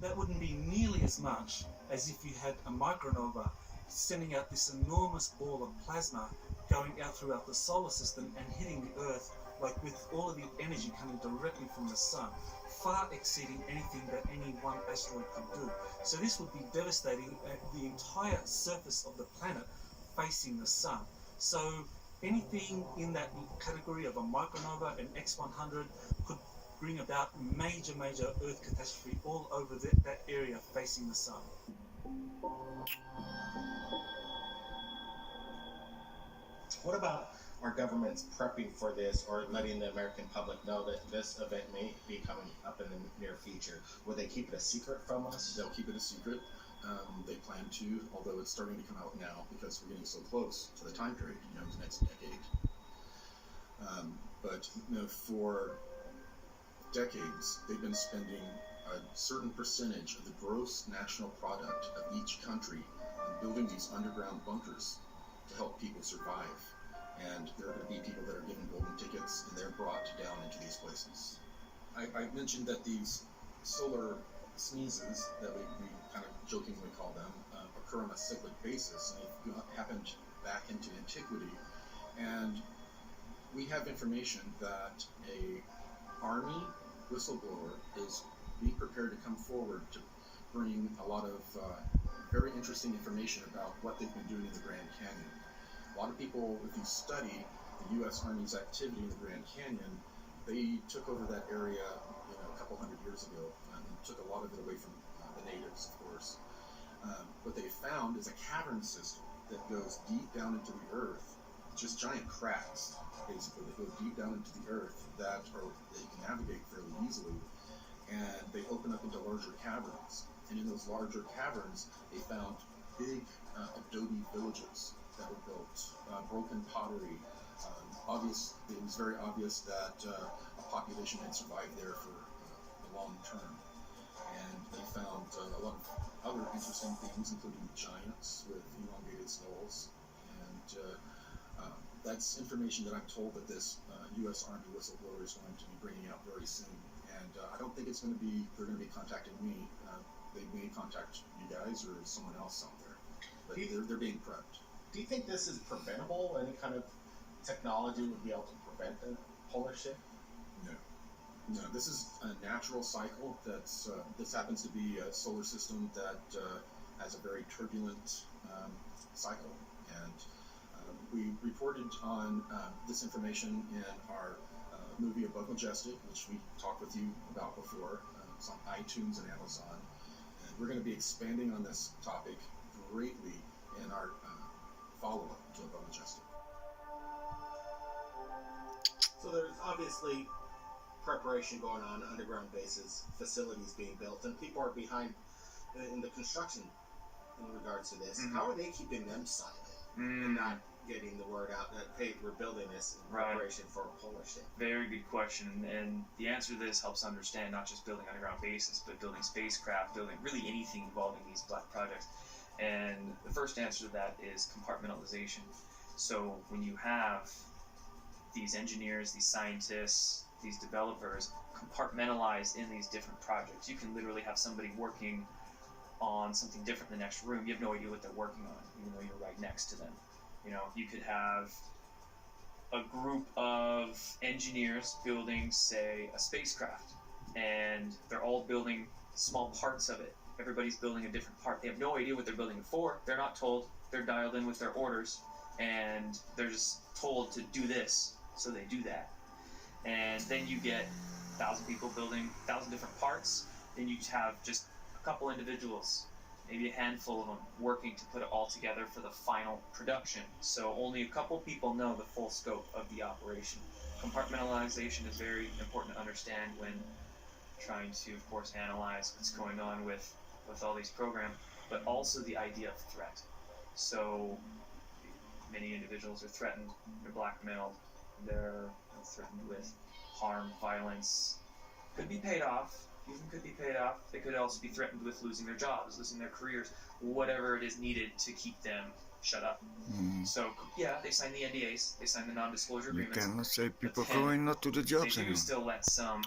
that wouldn't be nearly as much as if you had a micronova sending out this enormous ball of plasma going out throughout the solar system and hitting the Earth, like with all of the energy coming directly from the sun, far exceeding anything that any one asteroid could do. So this would be devastating the entire surface of the planet facing the sun. So anything in that category of a micronova, an X100, could bring about major Earth catastrophe all over that area facing the sun. What about our governments prepping for this or letting the American public know that this event may be coming up in the near future? Will they keep it a secret from us? They'll keep it a secret. They plan to, although it's starting to come out now because we're getting so close to the time period, the next decade. But for decades, they've been spending a certain percentage of the gross national product of each country on building these underground bunkers to help people survive. And there are going to be people that are given golden tickets, and they're brought down into these places. I mentioned that these solar sneezes, that we kind of jokingly call them, occur on a cyclic basis, and they've happened back into antiquity. And we have information that a army whistleblower is being prepared to come forward to bring a lot of very interesting information about what they've been doing in the Grand Canyon. A lot of people, if you study the U.S. Army's activity in the Grand Canyon, they took over that area a couple hundred years ago and took a lot of it away from the natives, of course. What they found is a cavern system that goes deep down into the earth, just giant cracks, basically, that go deep down into the earth that you can navigate fairly easily. And they open up into larger caverns. And in those larger caverns, they found big adobe villages that were built, broken pottery. It was very obvious that a population had survived there for the long term. And they found a lot of other interesting things, including giants with elongated skulls. And that's information that I'm told that this U.S. Army whistleblower is going to be bringing out very soon. And I don't think they're going to be contacting me. They may contact you guys or someone else out there. But they're being prepped. Do you think this is preventable? Any kind of technology would be able to prevent the polar shift? No, this is a natural cycle. This happens to be a solar system that has a very turbulent cycle. And we reported on this information in our movie Above Majestic, which we talked with you about before. It's on iTunes and Amazon. And we're going to be expanding on this topic greatly in our follow-up to Above Majestic. So there's obviously preparation going on, underground bases, facilities being built, and people are behind in the construction in regards to this. Mm-hmm. How are they keeping them silent and not getting the word out that, hey, we're building this in preparation for a polar shift? Very good question, and the answer to this helps understand not just building underground bases, but building spacecraft, building really anything involving these black projects. And the first answer to that is compartmentalization. So when you have these engineers, these scientists, these developers compartmentalized in these different projects, you can literally have somebody working on something different in the next room. You have no idea what they're working on, even though you're right next to them. You could have a group of engineers building, say, a spacecraft, and they're all building small parts of it. Everybody's building a different part. They have no idea what they're building it for. They're not told. They're dialed in with their orders, and they're just told to do this, so they do that. And then you get 1,000 people building 1,000 different parts. Then you have just a couple individuals, maybe a handful of them, working to put it all together for the final production. So only a couple people know the full scope of the operation. Compartmentalization is very important to understand when trying to, of course, analyze what's going on with all these programs, but also the idea of threat. So many individuals are threatened, they're blackmailed, they're threatened with harm, violence. Could be paid off, even could be paid off. They could also be threatened with losing their jobs, losing their careers, whatever it is needed to keep them shut up. Mm-hmm. So yeah, they sign the NDAs, they sign the non-disclosure agreements. You cannot say people going not to the jobs anymore. They do still let some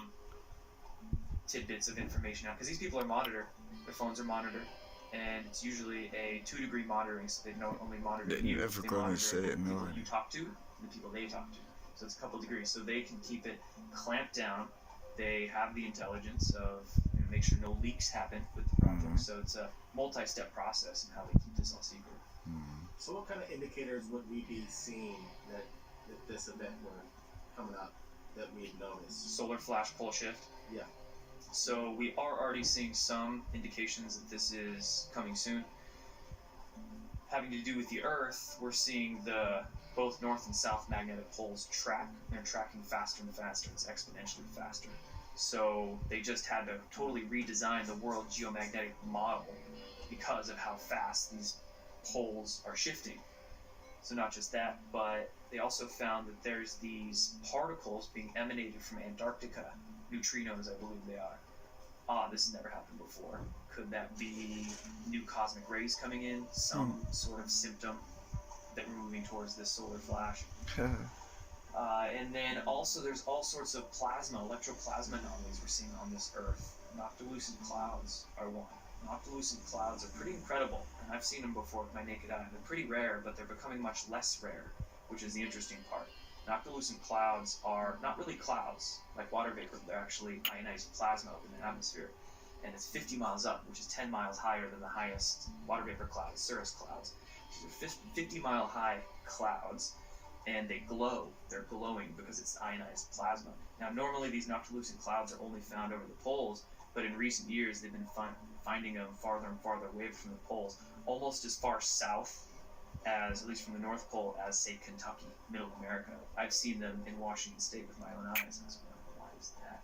tidbits of information out, because these people are monitored, their phones are monitored, and it's usually a 2-degree monitoring, so they don't only monitor They're you, never they gonna monitor say the it, no. people you talk to, and the people they talk to. So it's a couple degrees, so they can keep it clamped down. They have the intelligence of make sure no leaks happen with the project. Mhm. So it's a multi-step process in how they keep this all secret. So what kind of indicators would we be seeing that if this event were coming up that we'd notice? Solar flash pole shift. Yeah. So we are already seeing some indications that this is coming soon. Having to do with the Earth, we're seeing the both north and south magnetic poles track. They're tracking faster and faster. It's exponentially faster. So they just had to totally redesign the world geomagnetic model because of how fast these poles are shifting. So not just that, but they also found that there's these particles being emanated from Antarctica, neutrinos, I believe they are. This has never happened before. Could that be new cosmic rays coming in? Some sort of symptom that we're moving towards this solar flash. And then also there's all sorts of plasma, electroplasma anomalies we're seeing on this Earth. Noctilucent clouds are one. Noctilucent clouds are pretty incredible, and I've seen them before with my naked eye. They're pretty rare, but they're becoming much less rare, which is the interesting part. Noctilucent clouds are not really clouds, like water vapor. They're actually ionized plasma up in the atmosphere, and it's 50 miles up, which is 10 miles higher than the highest water vapor clouds, cirrus clouds. So they're 50-mile-high clouds, and they glow. They're glowing because it's ionized plasma. Now, normally these noctilucent clouds are only found over the poles, but in recent years they've been finding them farther and farther away from the poles, almost as far south as, at least from the North Pole, as, say, Kentucky, Middle America. I've seen them in Washington State with my own eyes. I was like, why is that?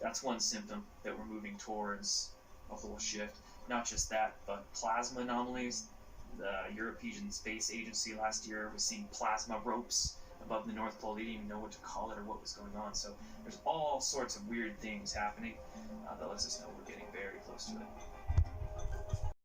That's one symptom that we're moving towards a whole shift. Not just that, but plasma anomalies. The European Space Agency last year was seeing plasma ropes above the North Pole. They didn't even know what to call it or what was going on. So there's all sorts of weird things happening that lets us know we're getting very close to it.